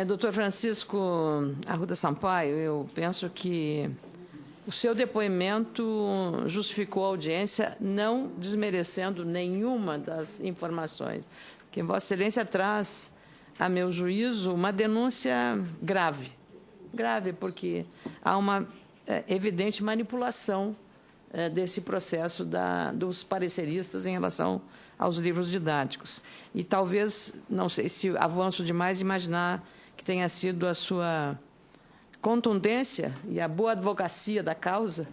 Doutor Francisco Arruda Sampaio, eu penso que o seu depoimento justificou a audiência, não desmerecendo nenhuma das informações que Vossa Excelência traz, a meu juízo, uma denúncia grave. Grave, porque há uma evidente manipulação desse processo dos pareceristas em relação aos livros didáticos. E talvez, não sei se avanço demais, imaginar que tenha sido a sua contundência e a boa advocacia da causa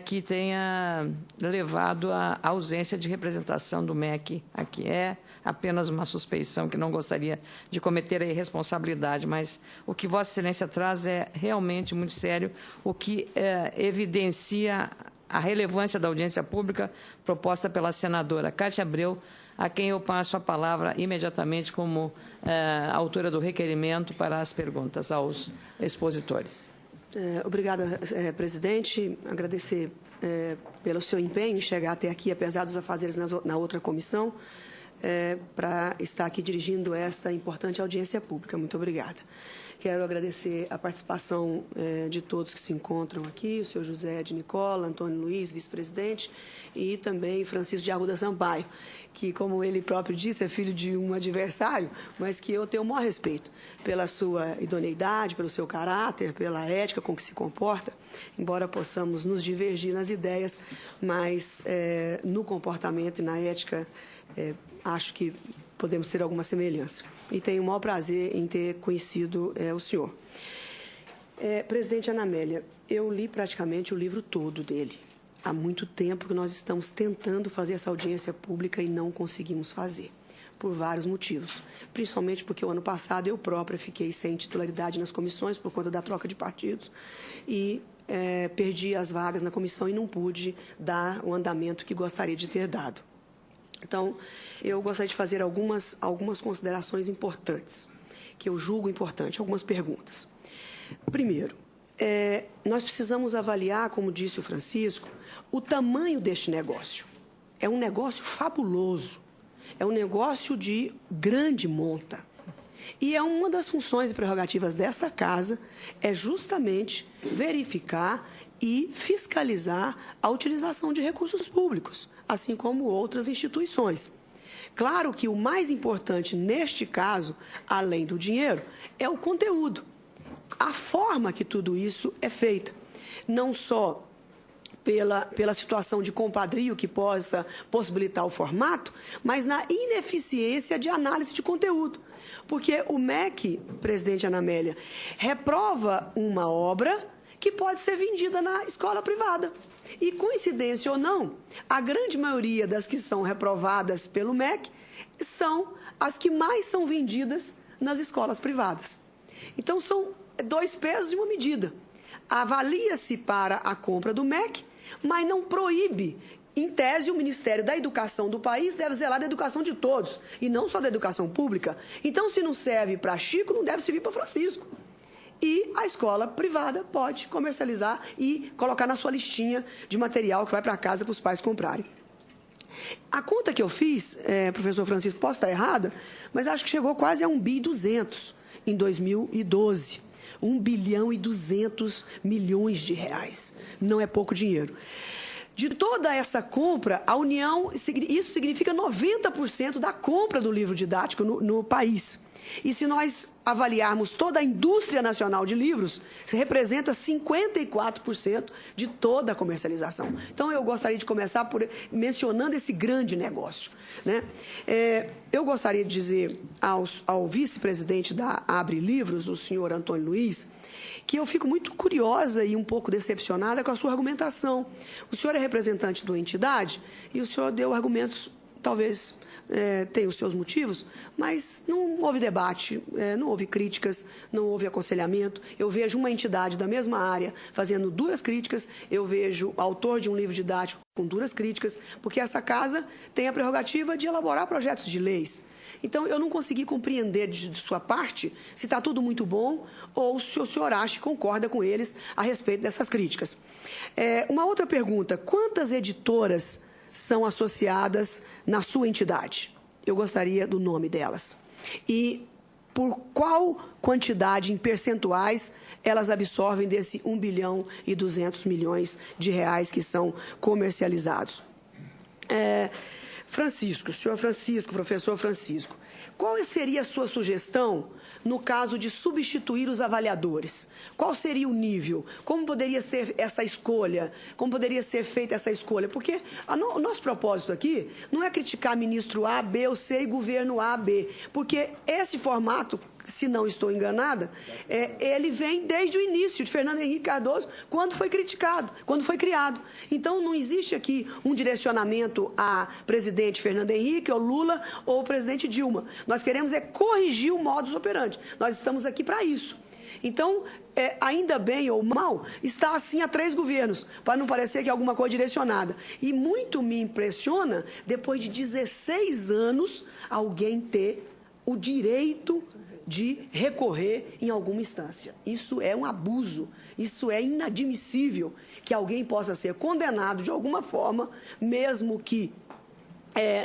que tenha levado à ausência de representação do MEC aqui. É apenas uma suspeição que não gostaria de cometer a irresponsabilidade, mas o que Vossa Excelência traz é realmente muito sério, o que evidencia a relevância da audiência pública proposta pela senadora Cátia Abreu, a quem eu passo a palavra imediatamente como autora do requerimento para as perguntas aos expositores. Obrigada, presidente. Agradecer pelo seu empenho em chegar até aqui, apesar dos afazeres na outra comissão, para estar aqui dirigindo esta importante audiência pública. Muito obrigada. Quero agradecer a participação de todos que se encontram aqui, o senhor José de Nicola, Antônio Luiz, vice-presidente, e também Francisco de Arruda Sampaio, que, como ele próprio disse, é filho de um adversário, mas que eu tenho o maior respeito pela sua idoneidade, pelo seu caráter, pela ética com que se comporta, embora possamos nos divergir nas ideias, mas no comportamento e na ética, acho que podemos ter alguma semelhança. E tenho o maior prazer em ter conhecido o senhor. Presidente Ana Amélia, eu li praticamente o livro todo dele. Há muito tempo que nós estamos tentando fazer essa audiência pública e não conseguimos fazer, por vários motivos. Principalmente porque o ano passado eu própria fiquei sem titularidade nas comissões por conta da troca de partidos e perdi as vagas na comissão e não pude dar o andamento que gostaria de ter dado. Então, eu gostaria de fazer algumas considerações importantes, que eu julgo importante, algumas perguntas. Primeiro, nós precisamos avaliar, como disse o Francisco, o tamanho deste negócio. É um negócio fabuloso, é um negócio de grande monta. E uma das funções e prerrogativas desta casa é justamente verificar e fiscalizar a utilização de recursos públicos, assim como outras instituições. Claro que o mais importante neste caso, além do dinheiro, é o conteúdo, a forma que tudo isso é feita, não só pela situação de compadrio que possa possibilitar o formato, mas na ineficiência de análise de conteúdo. Porque o MEC, presidente Ana Amélia, reprova uma obra que pode ser vendida na escola privada. E, coincidência ou não, a grande maioria das que são reprovadas pelo MEC são as que mais são vendidas nas escolas privadas. Então, são dois pesos e uma medida. Avalia-se para a compra do MEC, mas não proíbe. Em tese, o Ministério da Educação do país deve zelar da educação de todos, e não só da educação pública. Então, se não serve para Chico, não deve servir para Francisco. E a escola privada pode comercializar e colocar na sua listinha de material que vai para casa para os pais comprarem. A conta que eu fiz, professor Francisco, posso estar errada, mas acho que chegou quase a 1,2 bilhão em 2012. 1,2 bilhão de reais. Não é pouco dinheiro. De toda essa compra, a União, isso significa 90% da compra do livro didático no país. E se nós avaliarmos toda a indústria nacional de livros, representa 54% de toda a comercialização. Então, eu gostaria de começar mencionando esse grande negócio, né? Eu gostaria de dizer ao vice-presidente da Abre Livros, o senhor Antônio Luiz, que eu fico muito curiosa e um pouco decepcionada com a sua argumentação. O senhor é representante da entidade e o senhor deu argumentos, talvez tem os seus motivos, mas não houve debate, não houve críticas, não houve aconselhamento. Eu vejo uma entidade da mesma área fazendo duras críticas, eu vejo autor de um livro didático com duras críticas, porque essa casa tem a prerrogativa de elaborar projetos de leis. Então, eu não consegui compreender de sua parte se está tudo muito bom ou se o senhor acha e concorda com eles a respeito dessas críticas. Uma outra pergunta, quantas editoras são associadas na sua entidade? Eu gostaria do nome delas. E por qual quantidade em percentuais elas absorvem desse 1 bilhão e 200 milhões de reais que são comercializados. Francisco, senhor Francisco, professor Francisco, qual seria a sua sugestão no caso de substituir os avaliadores? Qual seria o nível? Como poderia ser essa escolha? Como poderia ser feita essa escolha? Porque o nosso propósito aqui não é criticar ministro A, B ou C e governo A, B, porque esse formato, se não estou enganada, ele vem desde o início de Fernando Henrique Cardoso, quando foi criticado, quando foi criado. Então, não existe aqui um direcionamento a presidente Fernando Henrique, ou Lula, ou o presidente Dilma. Nós queremos corrigir o modus operandi. Nós estamos aqui para isso. Então, ainda bem ou mal, está assim há 3 governos, para não parecer que é alguma coisa direcionada. E muito me impressiona, depois de 16 anos, alguém ter o direito de recorrer em alguma instância. Isso é um abuso, isso é inadmissível que alguém possa ser condenado de alguma forma, mesmo que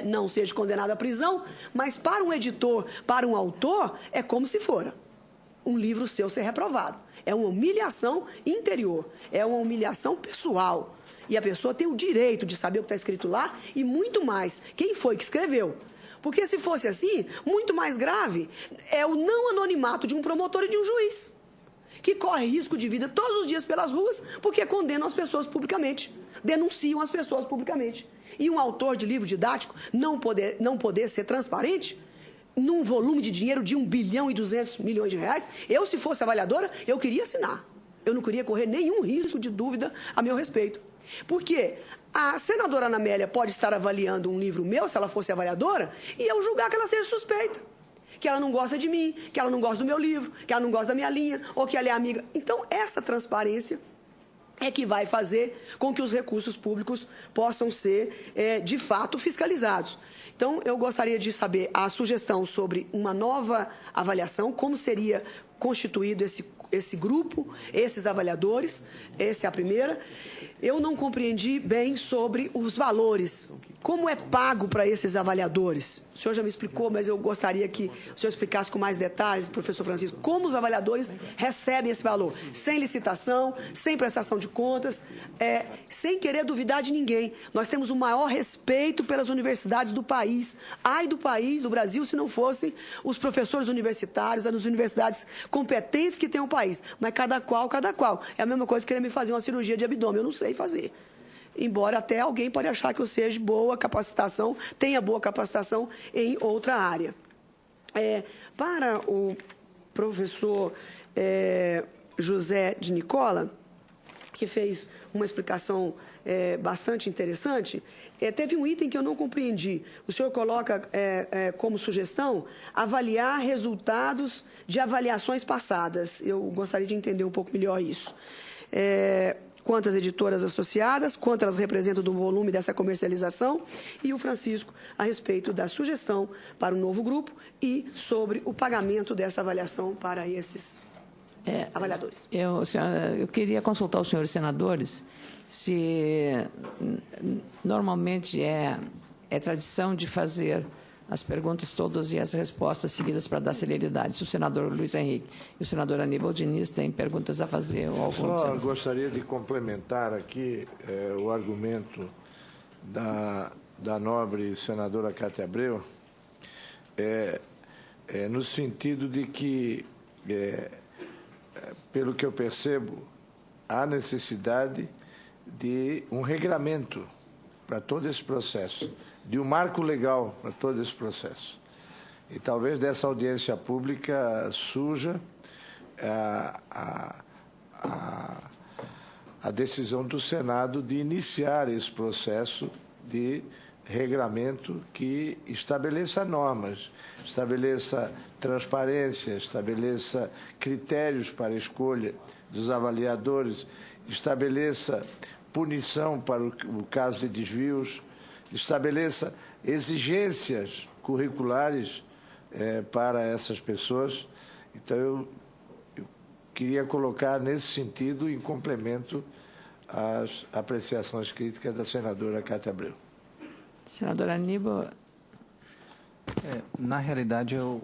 não seja condenado à prisão, mas para um editor, para um autor, é como se fora um livro seu ser reprovado. É uma humilhação interior, é uma humilhação pessoal. E a pessoa tem o direito de saber o que está escrito lá e muito mais. Quem foi que escreveu? Porque se fosse assim, muito mais grave é o não anonimato de um promotor e de um juiz, que corre risco de vida todos os dias pelas ruas porque condenam as pessoas publicamente, denunciam as pessoas publicamente. E um autor de livro didático não poder ser transparente num volume de dinheiro de 1 bilhão e 200 milhões de reais, eu, se fosse avaliadora, eu queria assinar. Eu não queria correr nenhum risco de dúvida a meu respeito. Porque a senadora Ana Amélia pode estar avaliando um livro meu, se ela fosse avaliadora, e eu julgar que ela seja suspeita, que ela não gosta de mim, que ela não gosta do meu livro, que ela não gosta da minha linha, ou que ela é amiga. Então, essa transparência é que vai fazer com que os recursos públicos possam ser, de fato, fiscalizados. Então, eu gostaria de saber a sugestão sobre uma nova avaliação, como seria constituído esse grupo, esses avaliadores, essa é a primeira. Eu não compreendi bem sobre os valores. Como é pago para esses avaliadores? O senhor já me explicou, mas eu gostaria que o senhor explicasse com mais detalhes, professor Francisco, como os avaliadores recebem esse valor? Sem licitação, sem prestação de contas, sem querer duvidar de ninguém. Nós temos o maior respeito pelas universidades do país. Ai do país, do Brasil, se não fossem os professores universitários, as universidades competentes que tem o país. Mas cada qual, cada qual. É a mesma coisa que querer me fazer uma cirurgia de abdômen. Eu não sei fazer. Embora até alguém pode achar que eu seja boa capacitação, tenha boa capacitação em outra área. Para o professor José de Nicola, que fez uma explicação bastante interessante, teve um item que eu não compreendi. O senhor coloca como sugestão avaliar resultados de avaliações passadas. Eu gostaria de entender um pouco melhor isso. Quantas editoras associadas, quanto elas representam do volume dessa comercialização, e o Francisco a respeito da sugestão para o novo grupo e sobre o pagamento dessa avaliação para esses avaliadores. Eu queria consultar os senhores senadores se normalmente é tradição de fazer as perguntas todas e as respostas seguidas para dar celeridade. Se o senador Luiz Henrique e o senador Aníbal Diniz têm perguntas a fazer. Ou só gostaria de complementar aqui o argumento da nobre senadora Cátia Abreu, no sentido de que, pelo que eu percebo, há necessidade de um regramento para todo esse processo, de um marco legal para todo esse processo. E talvez dessa audiência pública surja a decisão do Senado de iniciar esse processo de regramento que estabeleça normas, estabeleça transparência, estabeleça critérios para a escolha dos avaliadores, estabeleça punição para o caso de desvios, estabeleça exigências curriculares para essas pessoas. Então, eu queria colocar nesse sentido, em complemento às apreciações críticas da senadora Cátia Abreu. Senadora Aníbal. Na realidade, eu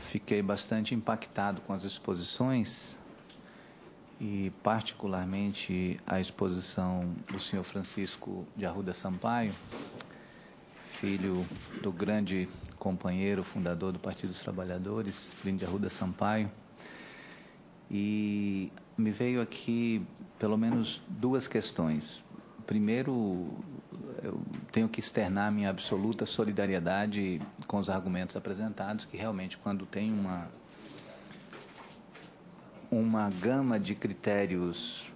Fiquei bastante impactado com as exposições e, particularmente, a exposição do senhor Francisco de Arruda Sampaio, filho do grande companheiro, fundador do Partido dos Trabalhadores, Plínio de Arruda Sampaio. E me veio aqui, pelo menos, duas questões. Primeiro, eu tenho que externar minha absoluta solidariedade com os argumentos apresentados, que realmente, quando tem uma gama de critérios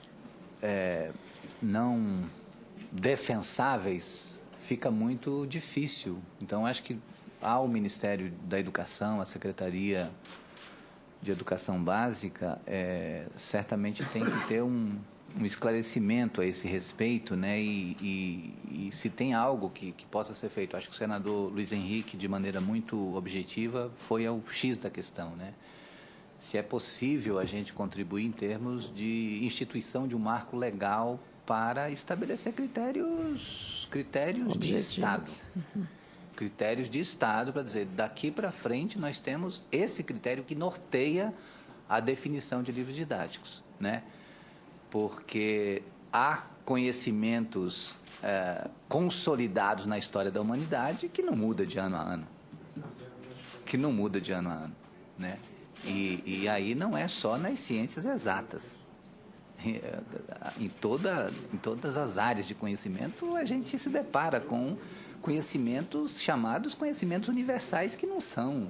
não defensáveis, fica muito difícil. Então, acho que ao Ministério da Educação, à Secretaria de Educação Básica, certamente tem que ter um esclarecimento a esse respeito, né? E se tem algo que possa ser feito. Acho que o senador Luiz Henrique, de maneira muito objetiva, foi ao X da questão, né? Se é possível a gente contribuir em termos de instituição de um marco legal para estabelecer critérios de Estado. Critérios de Estado, para dizer, daqui para frente nós temos esse critério que norteia a definição de livros didáticos, né? Porque há conhecimentos consolidados na história da humanidade que não muda de ano a ano. Né? E aí não é só nas ciências exatas. Em todas as áreas de conhecimento, a gente se depara com conhecimentos chamados conhecimentos universais que não são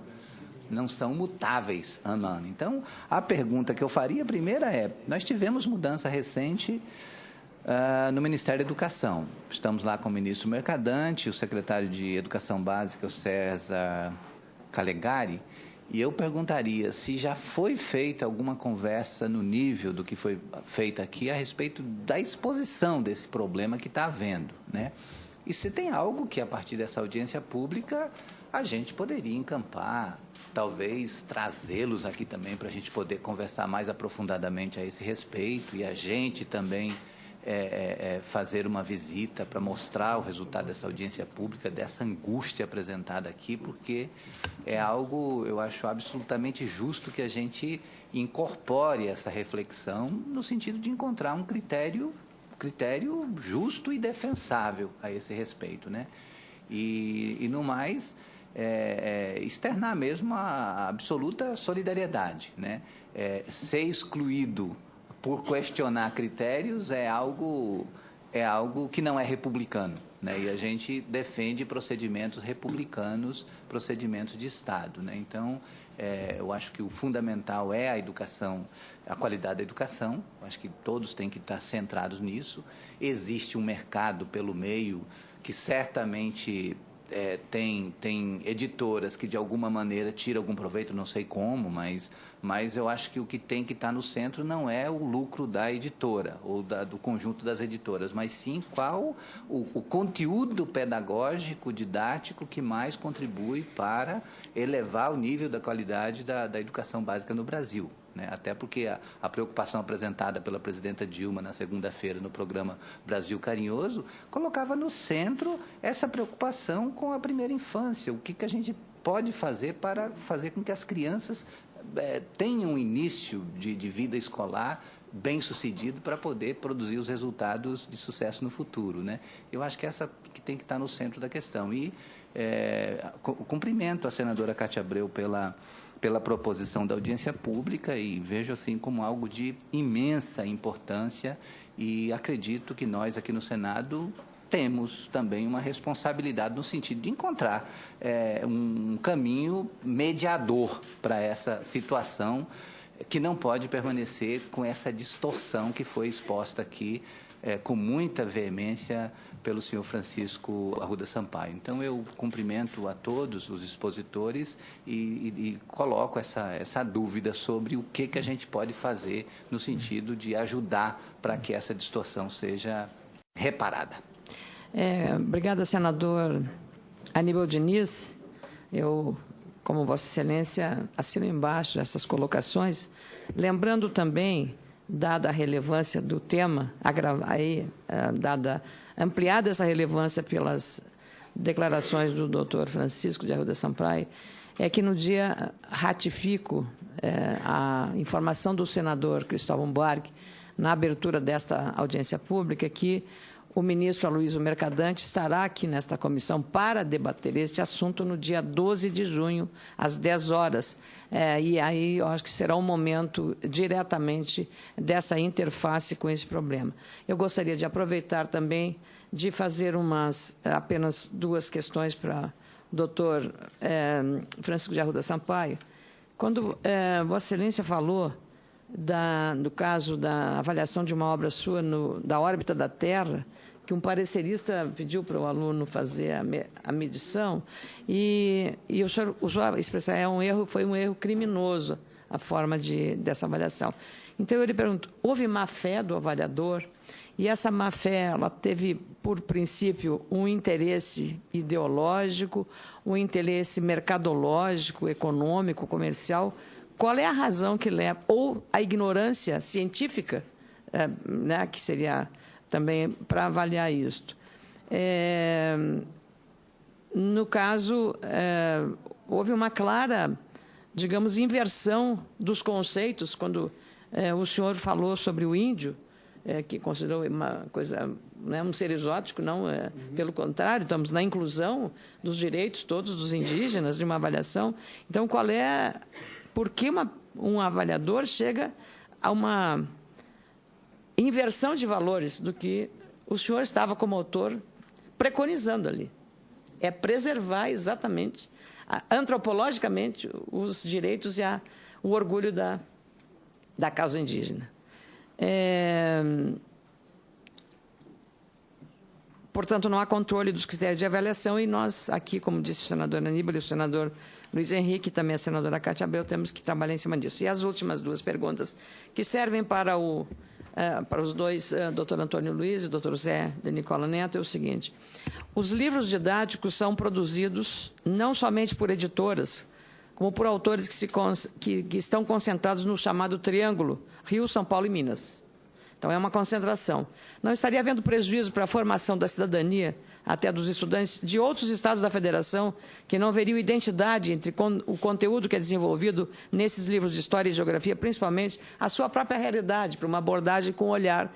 mutáveis ano a ano. Então, a pergunta que eu faria primeira nós tivemos mudança recente no Ministério da Educação. Estamos lá com o ministro Mercadante, o secretário de Educação Básica, o César Calegari, e eu perguntaria se já foi feita alguma conversa no nível do que foi feita aqui a respeito da exposição desse problema que está havendo, né? E se tem algo que, a partir dessa audiência pública, a gente poderia encampar, talvez trazê-los aqui também para a gente poder conversar mais aprofundadamente a esse respeito e a gente também fazer uma visita para mostrar o resultado dessa audiência pública, dessa angústia apresentada aqui, porque é algo, eu acho, absolutamente justo que a gente incorpore essa reflexão no sentido de encontrar um critério justo e defensável a esse respeito, né? E no mais, externar mesmo a absoluta solidariedade, né? Ser excluído por questionar critérios é algo que não é republicano, né? E a gente defende procedimentos republicanos, procedimentos de Estado, né? Então, eu acho que o fundamental é a educação, a qualidade da educação. Eu acho que todos têm que estar centrados nisso. Existe um mercado pelo meio que certamente tem editoras que de alguma maneira tiram algum proveito, não sei como, mas eu acho que o que tem que estar no centro não é o lucro da editora ou do conjunto das editoras, mas sim qual o conteúdo pedagógico, didático que mais contribui para elevar o nível da qualidade da educação básica no Brasil, né? Até porque a preocupação apresentada pela presidenta Dilma na segunda-feira no programa Brasil Carinhoso colocava no centro essa preocupação com a primeira infância. O que a gente pode fazer para fazer com que as crianças tenham um início de vida escolar bem-sucedido para poder produzir os resultados de sucesso no futuro, né? Eu acho que essa que tem que estar no centro da questão. E cumprimento a senadora Cátia Abreu pela proposição da audiência pública e vejo assim como algo de imensa importância e acredito que nós aqui no Senado temos também uma responsabilidade no sentido de encontrar um caminho mediador para essa situação que não pode permanecer com essa distorção que foi exposta aqui com muita veemência pelo senhor Francisco Arruda Sampaio. Então, eu cumprimento a todos os expositores e coloco essa dúvida sobre o que a gente pode fazer no sentido de ajudar para que essa distorção seja reparada. Obrigada, senador Aníbal Diniz. Eu, como Vossa Excelência, assino embaixo essas colocações, lembrando também, dada a relevância do tema, ampliada essa relevância pelas declarações do doutor Francisco de Arruda Sampaio, é que no dia ratifico a informação do senador Cristóvão Buarque, na abertura desta audiência pública, que o ministro Aloysio Mercadante estará aqui nesta comissão para debater este assunto no dia 12 de junho, às 10 horas. E aí eu acho que será um momento diretamente dessa interface com esse problema. Eu gostaria de aproveitar também de fazer apenas duas questões para o doutor Francisco de Arruda Sampaio. Quando Vossa Excelência falou do caso da avaliação de uma obra sua da órbita da Terra, que um parecerista pediu para o aluno fazer a medição, e o senhor usou a expressão, foi um erro criminoso a forma dessa avaliação. Então, eu lhe pergunto, houve má-fé do avaliador? E essa má-fé, ela teve, por princípio, um interesse ideológico, um interesse mercadológico, econômico, comercial? Qual é a razão que leva, ou a ignorância científica, né, que seria também para avaliar isto? No caso, houve uma clara, digamos, inversão dos conceitos, quando o senhor falou sobre o índio, que considerou uma coisa, né, um ser exótico, não, pelo contrário, estamos na inclusão dos direitos todos dos indígenas, de uma avaliação. Então, por que um avaliador chega a uma inversão de valores do que o senhor estava, como autor, preconizando ali? É preservar exatamente, antropologicamente, os direitos e o orgulho da causa indígena. Portanto, não há controle dos critérios de avaliação e nós, aqui, como disse o senador Aníbal e o senador Luiz Henrique, e também a senadora Cátia Abreu, temos que trabalhar em cima disso. E as últimas duas perguntas, que servem para os dois, doutor Antônio Luiz e doutor Zé de Nicola Neto, é o seguinte: os livros didáticos são produzidos não somente por editoras, como por autores que estão concentrados no chamado Triângulo, Rio, São Paulo e Minas. Então, é uma concentração. Não estaria havendo prejuízo para a formação da cidadania, até dos estudantes de outros estados da federação, que não veriam identidade entre o conteúdo que é desenvolvido nesses livros de história e geografia, principalmente a sua própria realidade, para uma abordagem com um olhar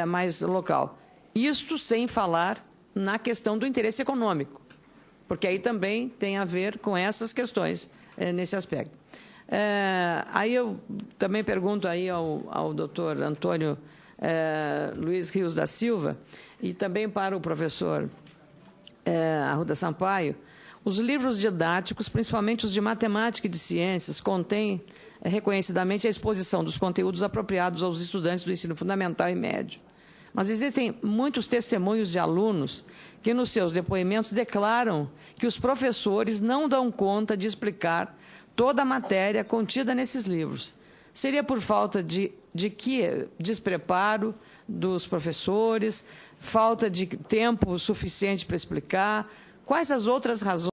mais local. Isto sem falar na questão do interesse econômico, porque aí também tem a ver com essas questões nesse aspecto. Aí eu também pergunto aí ao doutor Antônio Luiz Rios da Silva e também para o professor Arruda Sampaio, os livros didáticos, principalmente os de matemática e de ciências, contêm reconhecidamente a exposição dos conteúdos apropriados aos estudantes do ensino fundamental e médio. Mas existem muitos testemunhos de alunos que, nos seus depoimentos, declaram que os professores não dão conta de explicar toda a matéria contida nesses livros. Seria por falta de despreparo dos professores, falta de tempo suficiente para explicar? Quais as outras razões